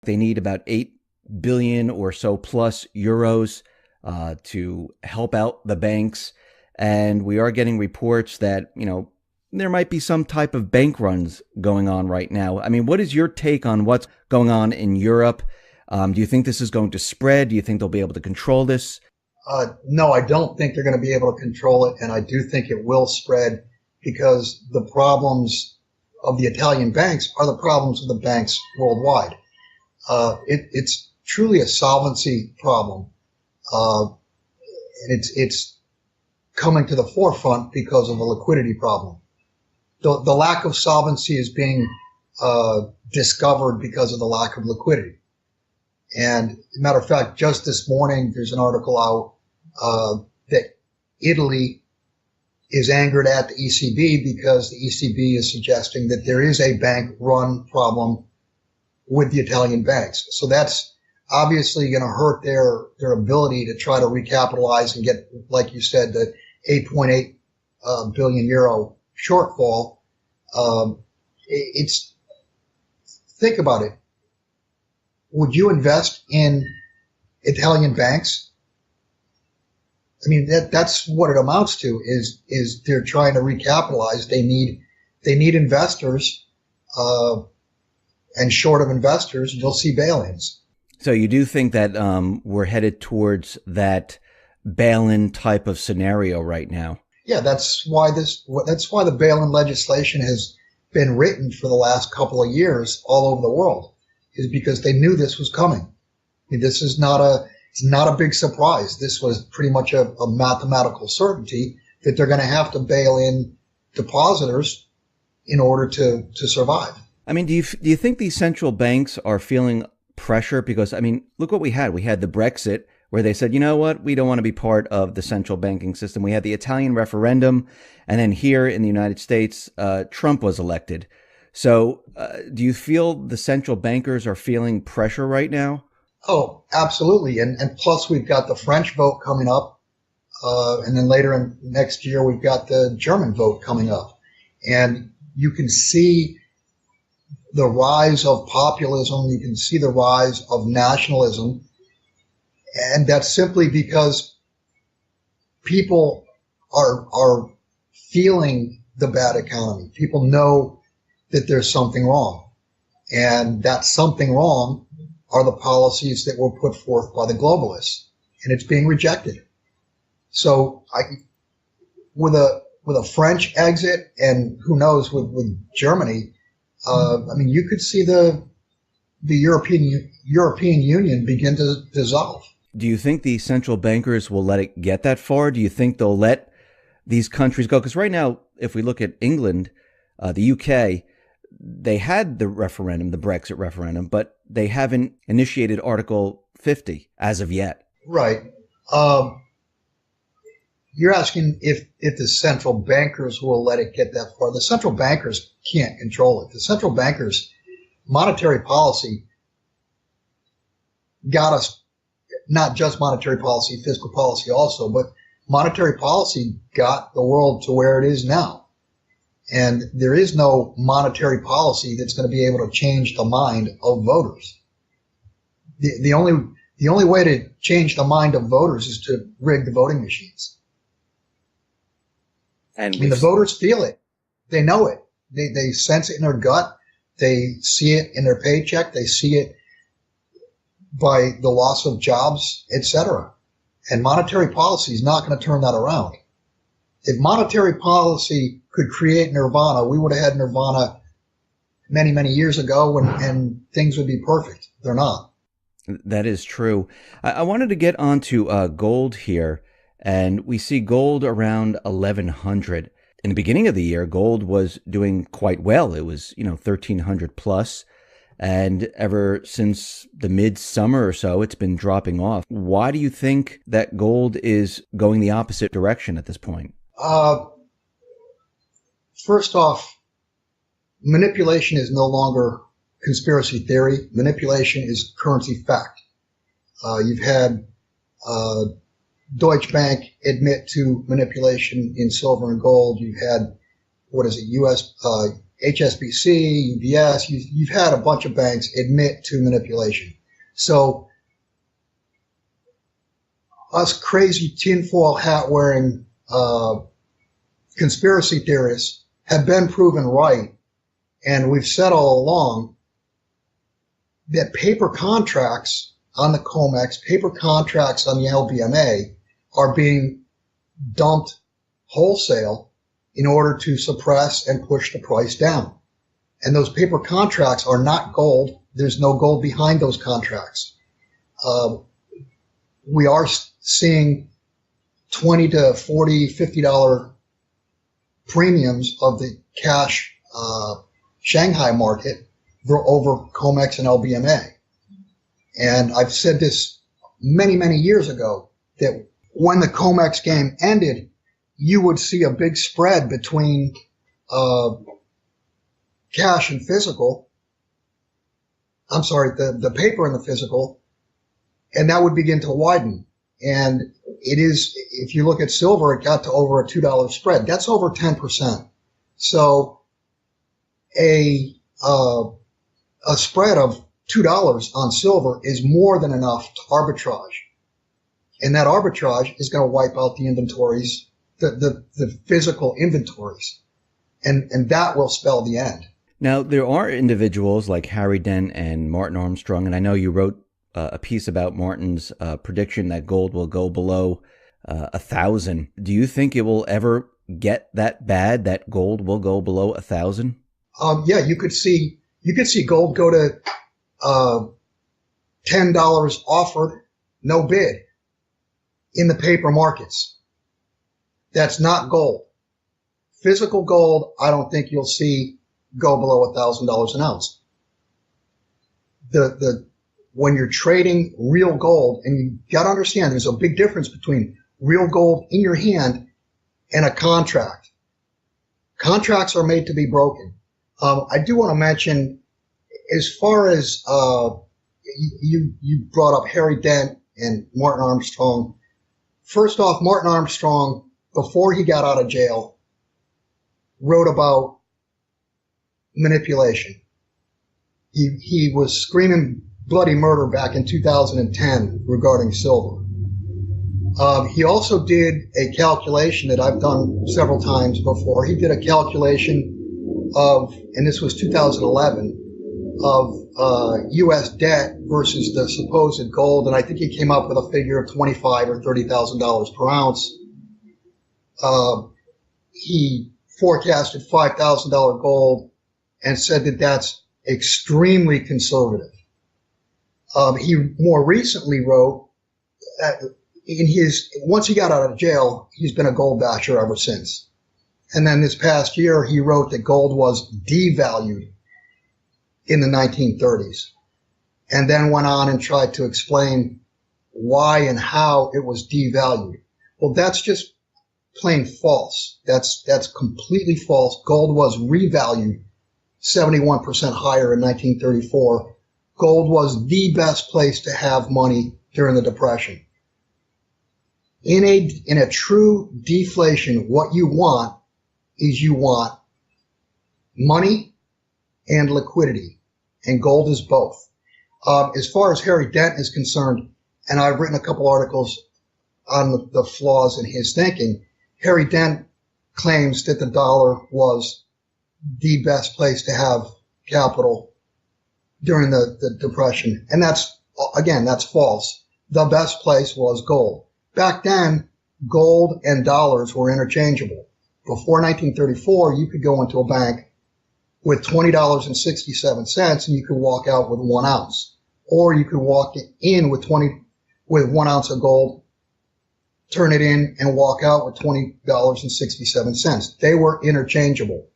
They need about 8 billion or so plus euros to help out the banks. And we are getting reports that, there might be some type of bank runs going on right now. I mean, what is your take on what's going on in Europe? Do you think this is going to spread? Do you think they'll be able to control this? No, I don't think they're going to be able to control it. And I do think it will spread because the problems of the Italian banks are the problems of the banks worldwide. It's truly a solvency problem. And it's coming to the forefront because of a liquidity problem. The lack of solvency is being discovered because of the lack of liquidity. And as a matter of fact, just this morning, there's an article out that Italy is angered at the ECB because the ECB is suggesting that there is a bank run problem with the Italian banks. So that's obviously going to hurt their ability to try to recapitalize and get, like you said, the 8.8 billion euro shortfall. Think about it. Would you invest in Italian banks? I mean, that's what it amounts to is they're trying to recapitalize. They need investors, and short of investors, you'll see bail-ins. So you do think that we're headed towards that bail-in type of scenario right now? Yeah, that's why the bail-in legislation has been written for the last couple of years all over the world, is because they knew this was coming. I mean, it's not a big surprise. This was pretty much a mathematical certainty that they're going to have to bail in depositors in order to survive. I mean, do you think these central banks are feeling pressure? Because, I mean, look what we had. We had the Brexit, where they said, you know what, we don't want to be part of the central banking system. We had the Italian referendum, and then here in the United States, Trump was elected. So do you feel the central bankers are feeling pressure right now? Oh, absolutely. And plus we've got the French vote coming up. And then later in next year, we've got the German vote coming up. And you can see the rise of populism. You can see the rise of nationalism. And that's simply because people are feeling the bad economy. People know that there's something wrong. And that something wrong are the policies that were put forth by the globalists. And it's being rejected. So with a French exit and who knows with Germany, I mean, you could see the European Union begin to dissolve. Do you think the central bankers will let it get that far? Do you think they'll let these countries go? Because right now, if we look at England, the UK, they had the referendum, the Brexit referendum, but they haven't initiated Article 50 as of yet. Right. You're asking if the central bankers will let it get that far. The central bankers can't control it. The central bankers' monetary policy got us, not just monetary policy, fiscal policy also, but monetary policy got the world to where it is now. And there is no monetary policy that's going to be able to change the mind of voters. The only way to change the mind of voters is to rig the voting machines. And I mean, the voters feel it. They know it. They sense it in their gut. They see it in their paycheck. They see it by the loss of jobs, etc. And monetary policy is not going to turn that around. If monetary policy could create nirvana, we would have had nirvana many, many years ago and things would be perfect. They're not. That is true. I wanted to get onto gold here, and we see gold around 1,100. In the beginning of the year, gold was doing quite well. It was, 1,300 plus. And ever since the midsummer or so, it's been dropping off. Why do you think that gold is going the opposite direction at this point? First off, manipulation is no longer conspiracy theory. Manipulation is currency fact. You've had Deutsche Bank admit to manipulation in silver and gold. You've had, HSBC, UBS, you've had a bunch of banks admit to manipulation. So us crazy tinfoil hat wearing conspiracy theorists have been proven right. And we've said all along that paper contracts on the COMEX, paper contracts on the LBMA are being dumped wholesale in order to suppress and push the price down. And those paper contracts are not gold. There's no gold behind those contracts. We are seeing $20 to $40, $50 premiums of the cash Shanghai market over COMEX and LBMA. And I've said this many, many years ago that when the COMEX game ended, you would see a big spread between cash and physical. I'm sorry, the paper and the physical, and that would begin to widen. And it is, if you look at silver, it got to over a $2 spread. That's over 10%. So a spread of $2 on silver is more than enough to arbitrage. And that arbitrage is going to wipe out the inventories, the physical inventories. And that will spell the end. Now, there are individuals like Harry Dent and Martin Armstrong, and I know you wrote a piece about Martin's prediction that gold will go below 1,000. Do you think it will ever get that bad, that gold will go below 1,000? Yeah, you could see gold go to $10 offered, no bid in the paper markets. That's not gold. Physical gold, I don't think you'll see go below $1,000 an ounce. When you're trading real gold, and you got to understand there's a big difference between real gold in your hand and a contract. Contracts are made to be broken. I do want to mention, as far as you brought up Harry Dent and Martin Armstrong. First off, Martin Armstrong, before he got out of jail, wrote about manipulation. He was screaming bloody murder back in 2010 regarding silver. He also did a calculation that I've done several times before. He did a calculation of, and this was 2011, of U.S. debt versus the supposed gold, and I think he came up with a figure of $25,000 or $30,000 per ounce. He forecasted $5,000 gold and said that that's extremely conservative. He more recently wrote that once he got out of jail, he's been a gold basher ever since. And then this past year, he wrote that gold was devalued in the 1930s, and then went on and tried to explain why and how it was devalued. Well, that's just plain false. That's completely false. Gold was revalued 71% higher in 1934. Gold was the best place to have money during the Depression. In a true deflation, what you want is you want money and liquidity, and gold is both. As far as Harry Dent is concerned, and I've written a couple articles on the flaws in his thinking, Harry Dent claims that the dollar was the best place to have capital during the Depression. And that's false. The best place was gold. Back then, gold and dollars were interchangeable. Before 1934, you could go into a bank with $20.67 and you could walk out with 1 ounce. Or you could walk in with 1 ounce of gold, turn it in, and walk out with $20.67. They were interchangeable.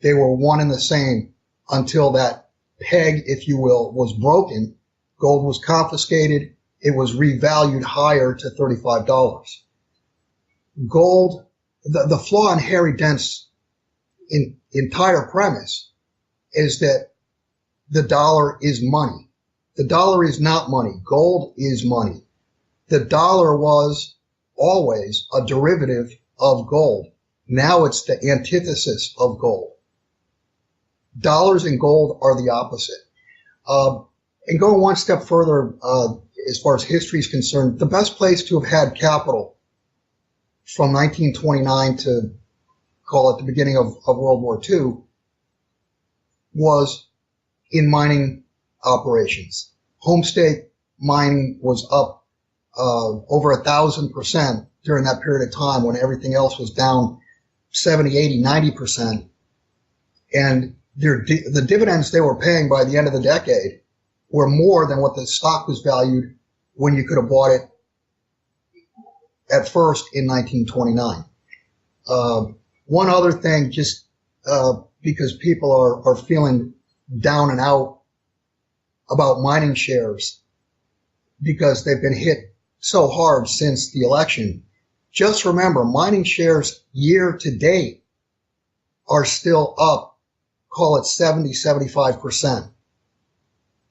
They were one and the same until that peg, if you will, was broken. Gold was confiscated. It was revalued higher to $35. Gold, the flaw in Harry Dent's entire premise is that the dollar is money. The dollar is not money. Gold is money. The dollar was always a derivative of gold. Now it's the antithesis of gold. Dollars and gold are the opposite. And going one step further, as far as history is concerned, the best place to have had capital from 1929 to call it the beginning of World War II was in mining operations. Homestake mining was up over 1,000% during that period of time when everything else was down 70, 80, 90%. And the dividends they were paying by the end of the decade were more than what the stock was valued when you could have bought it at first in 1929. One other thing, just because people are feeling down and out about mining shares because they've been hit so hard since the election, just remember mining shares year to date are still up, call it 70, 75%.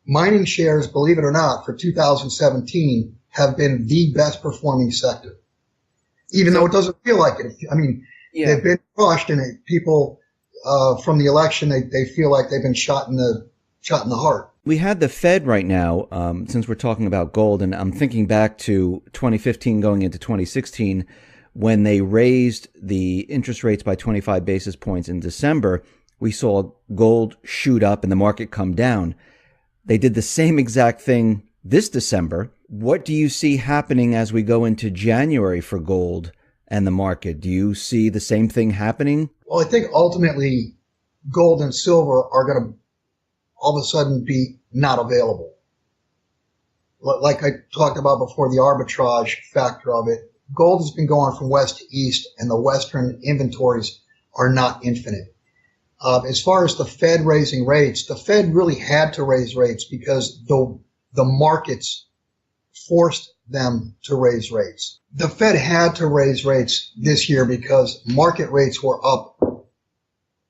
Mining shares, believe it or not, for 2017 have been the best performing sector, even though it doesn't feel like it. I mean, they've been crushed, and people from the election, they feel like they've been shot in the heart. We had the Fed right now, since we're talking about gold, and I'm thinking back to 2015 going into 2016 when they raised the interest rates by 25 basis points in December. We saw gold shoot up and the market come down. They did the same exact thing this December. What do you see happening as we go into January for gold and the market? Do you see the same thing happening? Well, I think ultimately gold and silver are going to all of a sudden be not available. Like I talked about before, the arbitrage factor of it. Gold has been going from west to east, and the Western inventories are not infinite. As far as the Fed raising rates, the Fed really had to raise rates because the markets forced them to raise rates. The Fed had to raise rates this year because market rates were up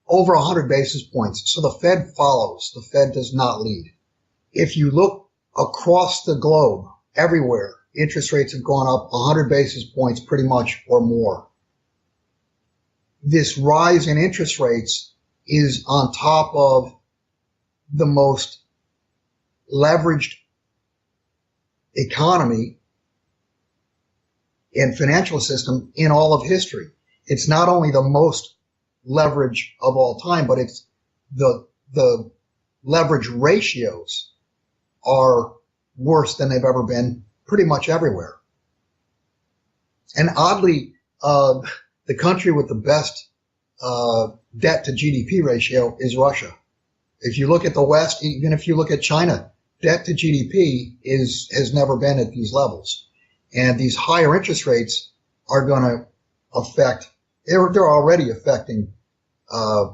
over 100 basis points. So the Fed follows. The Fed does not lead. If you look across the globe, everywhere, interest rates have gone up 100 basis points pretty much or more. This rise in interest rates is on top of the most leveraged economy and financial system in all of history. It's not only the most leverage of all time, but it's the leverage ratios are worse than they've ever been pretty much everywhere. And oddly, the country with the best debt to GDP ratio is Russia. If you look at the West, even if you look at China, debt to GDP has never been at these levels. And these higher interest rates are going to affect, they're already affecting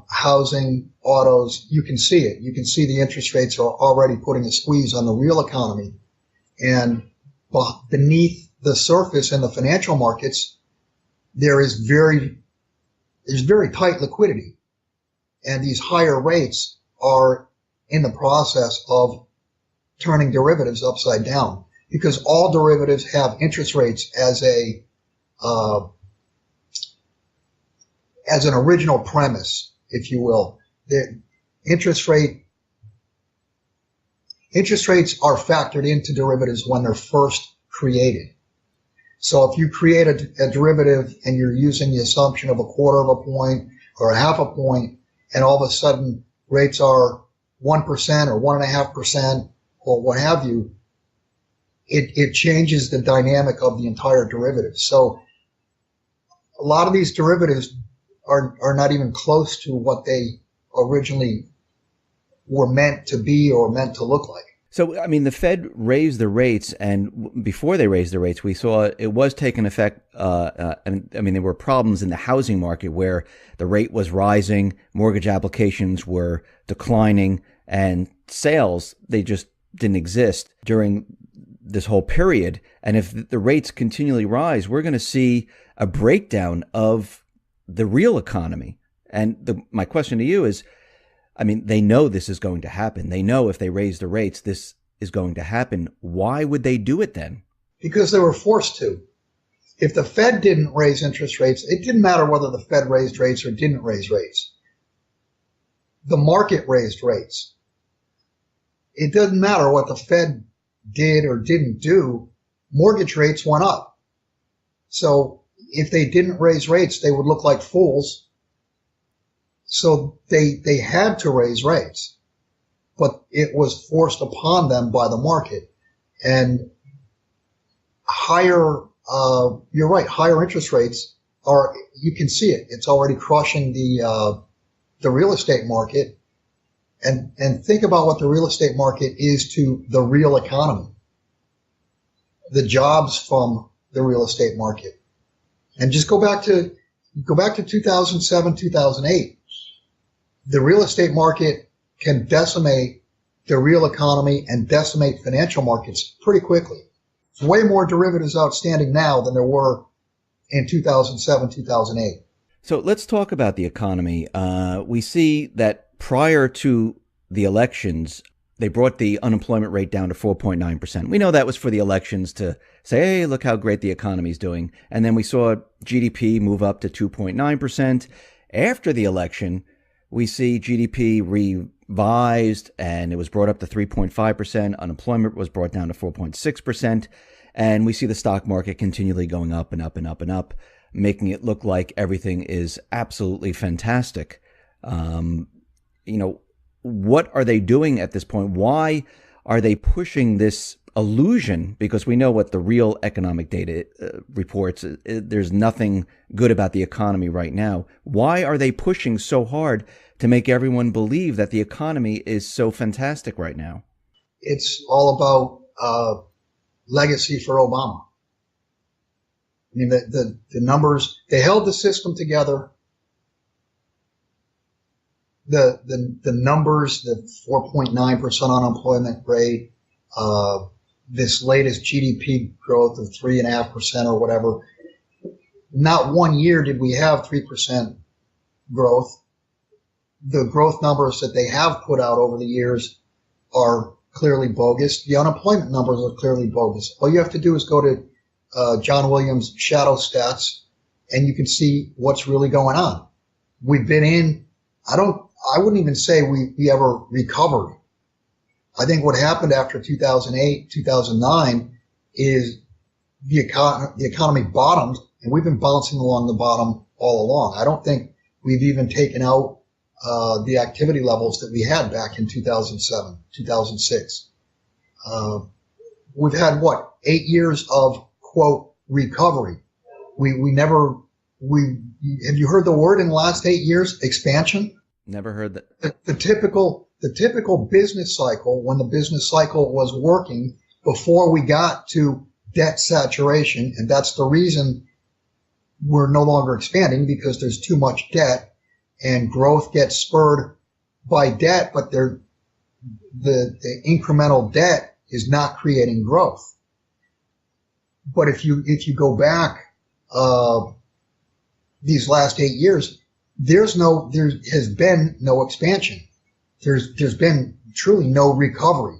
housing, autos. You can see it. You can see the interest rates are already putting a squeeze on the real economy. And beneath the surface in the financial markets, there's very tight liquidity. And these higher rates are in the process of turning derivatives upside down because all derivatives have interest rates as an original premise, if you will. The interest rates are factored into derivatives when they're first created. So if you create a derivative and you're using the assumption of a quarter of a point or a half a point, and all of a sudden rates are 1% or 1.5% or what have you, it changes the dynamic of the entire derivative. So a lot of these derivatives are not even close to what they originally were meant to be or meant to look like. So, I mean, the Fed raised the rates, and before they raised the rates, we saw it was taking effect. And I mean, there were problems in the housing market where the rate was rising, mortgage applications were declining, and sales, they just didn't exist during this whole period. And if the rates continually rise, we're going to see a breakdown of the real economy. And my question to you is, I mean, they know this is going to happen. They know if they raise the rates, this is going to happen. Why would they do it then? Because they were forced to. If the Fed didn't raise interest rates, it didn't matter whether the Fed raised rates or didn't raise rates. the market raised rates. It doesn't matter what the Fed did or didn't do, mortgage rates went up. So if they didn't raise rates, they would look like fools. So they had to raise rates, but it was forced upon them by the market. And higher, you're right, higher interest rates are, you can see it. It's already crushing the real estate market. And think about what the real estate market is to the real economy, the jobs from the real estate market. And just go back to 2007, 2008. The real estate market can decimate the real economy and decimate financial markets pretty quickly. There's way more derivatives outstanding now than there were in 2007, 2008. So let's talk about the economy. We see that prior to the elections, they brought the unemployment rate down to 4.9%. We know that was for the elections to say, hey, look how great the economy is doing. And then we saw GDP move up to 2.9%. After the election, we see GDP revised and it was brought up to 3.5%. Unemployment was brought down to 4.6%. And we see the stock market continually going up and up and up and up, making it look like everything is absolutely fantastic. What are they doing at this point? Why are they pushing this illusion? Because we know what the real economic data reports. There's nothing good about the economy right now. Why are they pushing so hard to make everyone believe that the economy is so fantastic right now? It's all about legacy for Obama. I mean, the numbers, they held the system together. The numbers, the 4.9% unemployment rate, this latest GDP growth of 3.5% or whatever. Not one year did we have 3% growth. The growth numbers that they have put out over the years are clearly bogus. The unemployment numbers are clearly bogus. All you have to do is go to John Williams' shadow stats, and you can see what's really going on. We've been in, I wouldn't even say we ever recovered. I think what happened after 2008, 2009 is the economy bottomed, and we've been bouncing along the bottom all along. I don't think we've even taken out the activity levels that we had back in 2007, 2006. We've had, 8 years of, quote, recovery. Have you heard the word in the last 8 years? Expansion? Never heard that. The typical business cycle, when the business cycle was working before we got to debt saturation, and that's the reason we're no longer expanding, because there's too much debt and growth gets spurred by debt, but the incremental debt is not creating growth. But if you go back these last 8 years, there has been no expansion. There's been truly no recovery.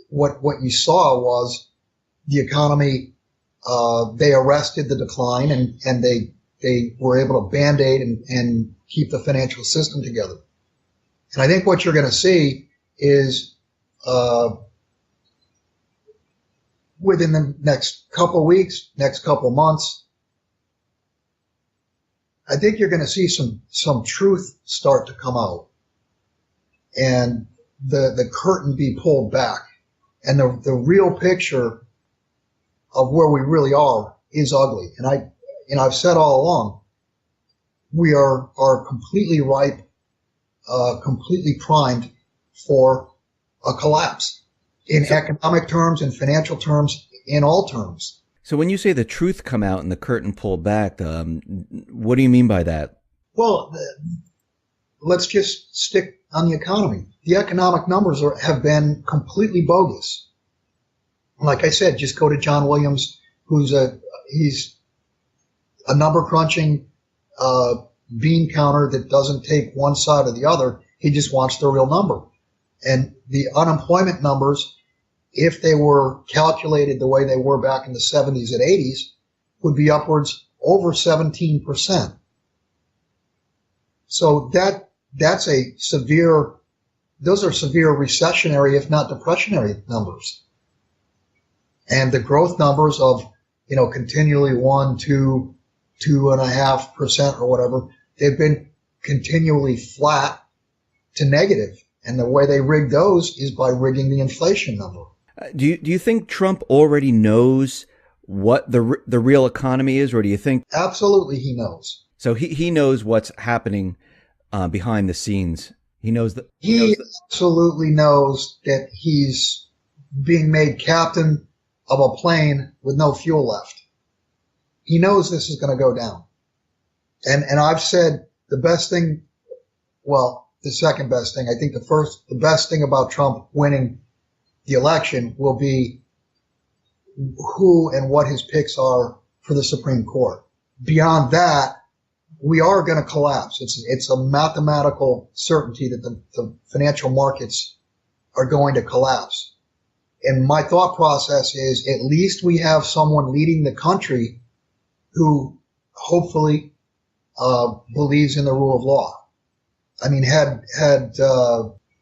What you saw was the economy, they arrested the decline and they were able to band-aid and keep the financial system together. And I think what you're going to see is, within the next couple of weeks, next couple of months, I think you're going to see some truth start to come out and the curtain be pulled back. And the real picture of where we really are is ugly. And I've said all along, we are completely ripe, completely primed for a collapse in economic terms, in financial terms, in all terms. So when you say the truth come out and the curtain pulled back, what do you mean by that? Well, let's just stick on the economy. The economic numbers have been completely bogus. Like I said, just go to John Williams, he's a number crunching bean counter that doesn't take one side or the other. He just wants the real number. And the unemployment numbers, if they were calculated the way they were back in the 70s and 80s, would be upwards over 17%. So that's those are severe recessionary, if not depressionary numbers. And the growth numbers of, continually 1, 2, 2.5% or whatever, they've been continually flat to negative. And the way they rig those is by rigging the inflation number. Do you think Trump already knows what the real economy is, or do you think? Absolutely, he knows. So he knows what's happening behind the scenes. He knows that. He absolutely knows that he's being made captain of a plane with no fuel left. He knows this is going to go down. And I've said the best thing, well, the second best thing, I think the best thing about Trump winning the election will be who and what his picks are for the Supreme Court. Beyond that, we are going to collapse. It's a mathematical certainty that the financial markets are going to collapse. And my thought process is at least we have someone leading the country who hopefully believes in the rule of law. I mean, had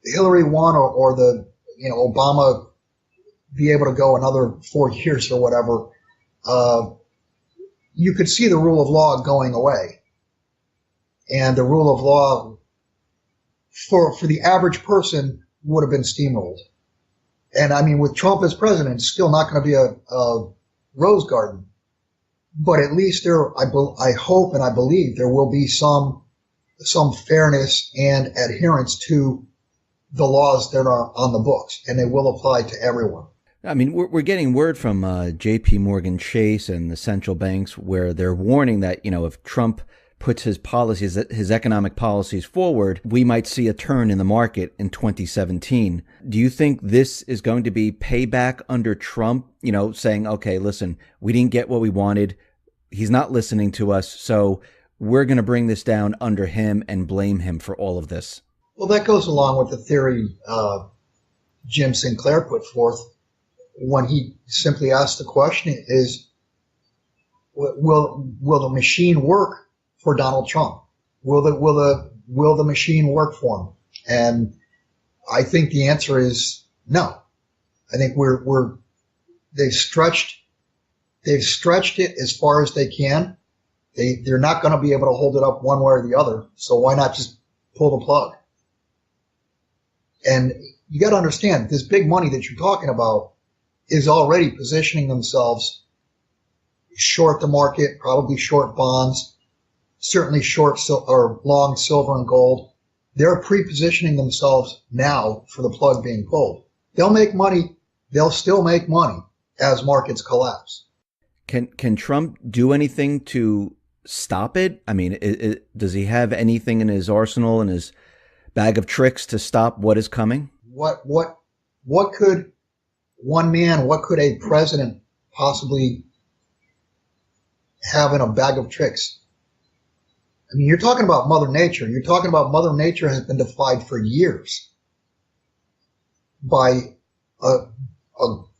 Hillary won or the Obama be able to go another 4 years or whatever, you could see the rule of law going away. And the rule of law for the average person would have been steamrolled. And I mean, with Trump as president, it's still not going to be a rose garden. But at least I hope and I believe there will be some fairness and adherence to the laws that are on the books, and they will apply to everyone. I mean, we're getting word from J.P. Morgan Chase and the central banks where they're warning that, if Trump puts his policies, his economic policies forward, we might see a turn in the market in 2017. Do you think this is going to be payback under Trump, saying, okay, listen, we didn't get what we wanted. He's not listening to us. So we're going to bring this down under him and blame him for all of this. Well, that goes along with the theory Jim Sinclair put forth when he simply asked the question is, will the machine work for Donald Trump? Will the machine work for him? And I think the answer is no. I think they've stretched it as far as they can. They're not going to be able to hold it up one way or the other. So why not just pull the plug? And you got to understand, this big money that you're talking about is already positioning themselves short the market, probably short bonds, certainly short or long silver and gold. They're pre-positioning themselves now for the plug being pulled. They'll make money. They'll still make money as markets collapse. Can Trump do anything to stop it? I mean, does he have anything in his arsenal, in his bag of tricks to stop what is coming? What could what could a president possibly have in a bag of tricks? I mean, you're talking about Mother Nature. You're talking about Mother Nature has been defied for years by a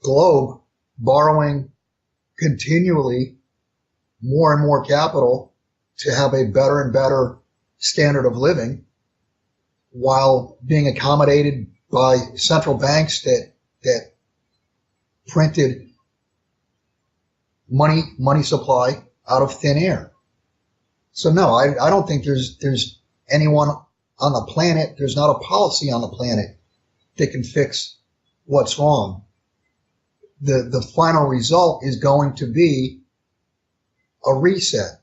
globe borrowing continually more and more capital to have a better and better standard of living, while being accommodated by central banks that printed money supply out of thin air. So no, I don't think there's anyone on the planet, there's not a policy on the planet that can fix what's wrong. The final result is going to be a reset.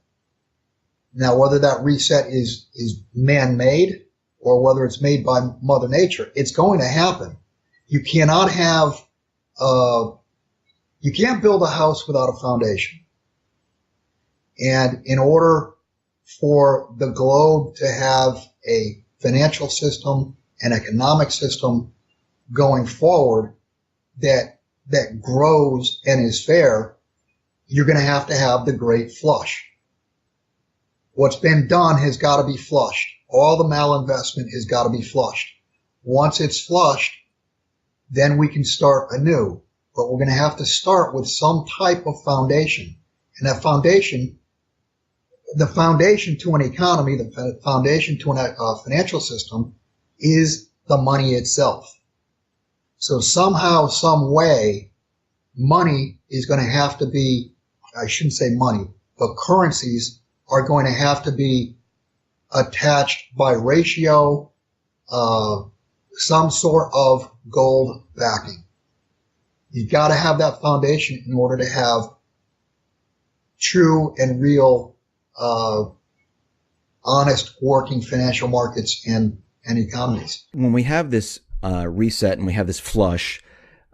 Now, whether that reset is man-made or whether it's made by Mother Nature, it's going to happen. You cannot have, you can't build a house without a foundation. And in order for the globe to have a financial system, an economic system going forward that grows and is fair, you're going to have the great flush. What's been done has got to be flushed. All the malinvestment has got to be flushed. Once it's flushed, then we can start anew. But we're going to have to start with some type of foundation. And that foundation, the foundation to an economy, the foundation to a financial system is the money itself. So somehow, some way, money is going to have to be, I shouldn't say money, but currencies are going to have to be attached by ratio, some sort of gold backing. You've got to have that foundation in order to have true and real, honest working financial markets and economies. When we have this reset and we have this flush,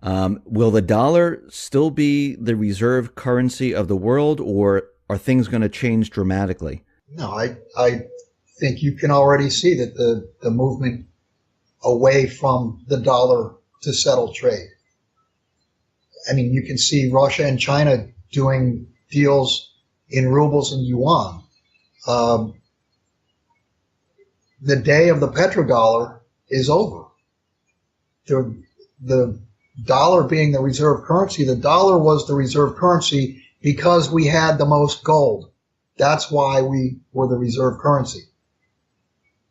will the dollar still be the reserve currency of the world, or are things going to change dramatically? No, I think you can already see that the movement away from the dollar to settle trade. I mean, you can see Russia and China doing deals in rubles and yuan. The day of the petrodollar is over. The dollar being the reserve currency, the dollar was the reserve currency because we had the most gold. That's why we were the reserve currency.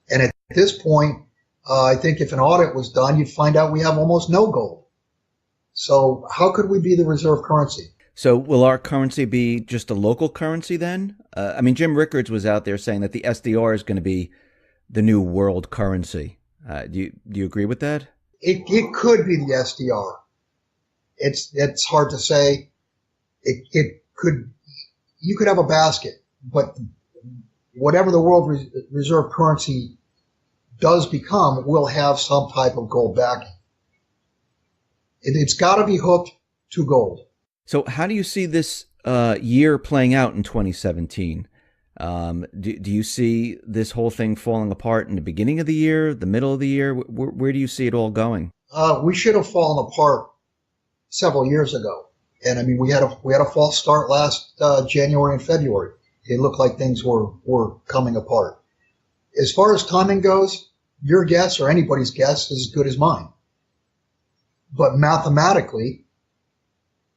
And at this point, I think if an audit was done, you'd find out we have almost no gold. So how could we be the reserve currency? So will our currency be just a local currency then? I mean, Jim Rickards was out there saying that the SDR is going to be the new world currency. Do you agree with that? It could be the SDR. It's hard to say. It could. You could have a basket, but whatever the world reserve currency does become will have some type of gold backing. It's got to be hooked to gold. So how do you see this year playing out in 2017? Do you see this whole thing falling apart in the beginning of the year, the middle of the year? Where do you see it all going? We should have fallen apart several years ago. And I mean, we had a false start last January and February. It looked like things were coming apart. As far as timing goes, your guess or anybody's guess is as good as mine. But mathematically,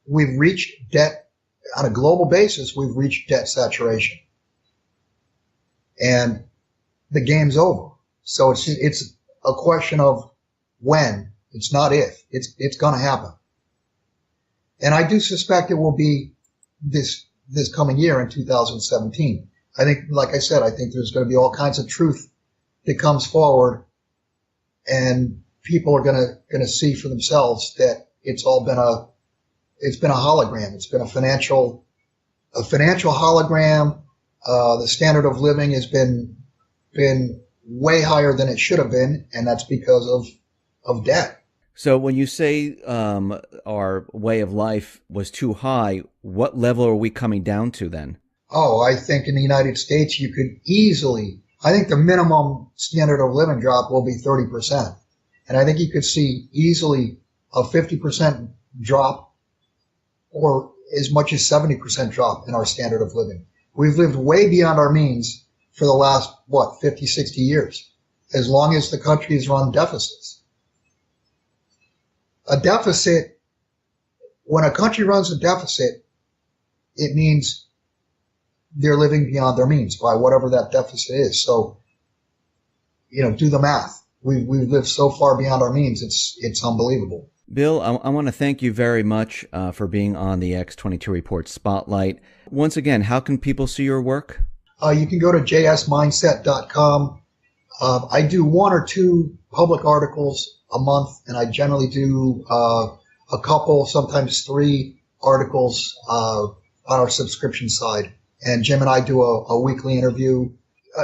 we've reached debt on a global basis. We've reached debt saturation, and the game's over. So it's a question of when. It's not if. It's going to happen, and I do suspect it will be this coming year in 2017. I think, like I said, I think there's going to be all kinds of truth that comes forward, and people are going to see for themselves that it's been a hologram. It's been a financial hologram. The standard of living has been way higher than it should have been, and that's because of debt. So when you say our way of life was too high, what level are we coming down to then? Oh, I think in the United States you could easily, I think the minimum standard of living drop will be 30%. And I think you could see easily a 50% drop or as much as 70% drop in our standard of living. We've lived way beyond our means for the last, 50, 60 years, as long as the country has run deficits. A deficit, when a country runs a deficit, it means they're living beyond their means by whatever that deficit is. So, do the math. We've lived so far beyond our means, it's unbelievable. Bill, I want to thank you very much for being on the X22 Report Spotlight. Once again, how can people see your work? You can go to jsmindset.com. I do 1 or 2 public articles a month, and I generally do a couple, sometimes 3 articles on our subscription side. And Jim and I do a weekly interview,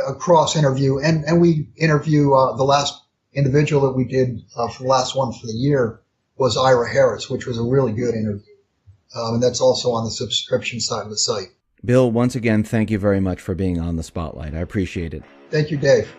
a cross interview, and we interview the last individual that we did for the last one for the year was Ira Harris, which was a really good interview. And that's also on the subscription side of the site. Bill, once again, thank you very much for being on the Spotlight. I appreciate it. Thank you, Dave.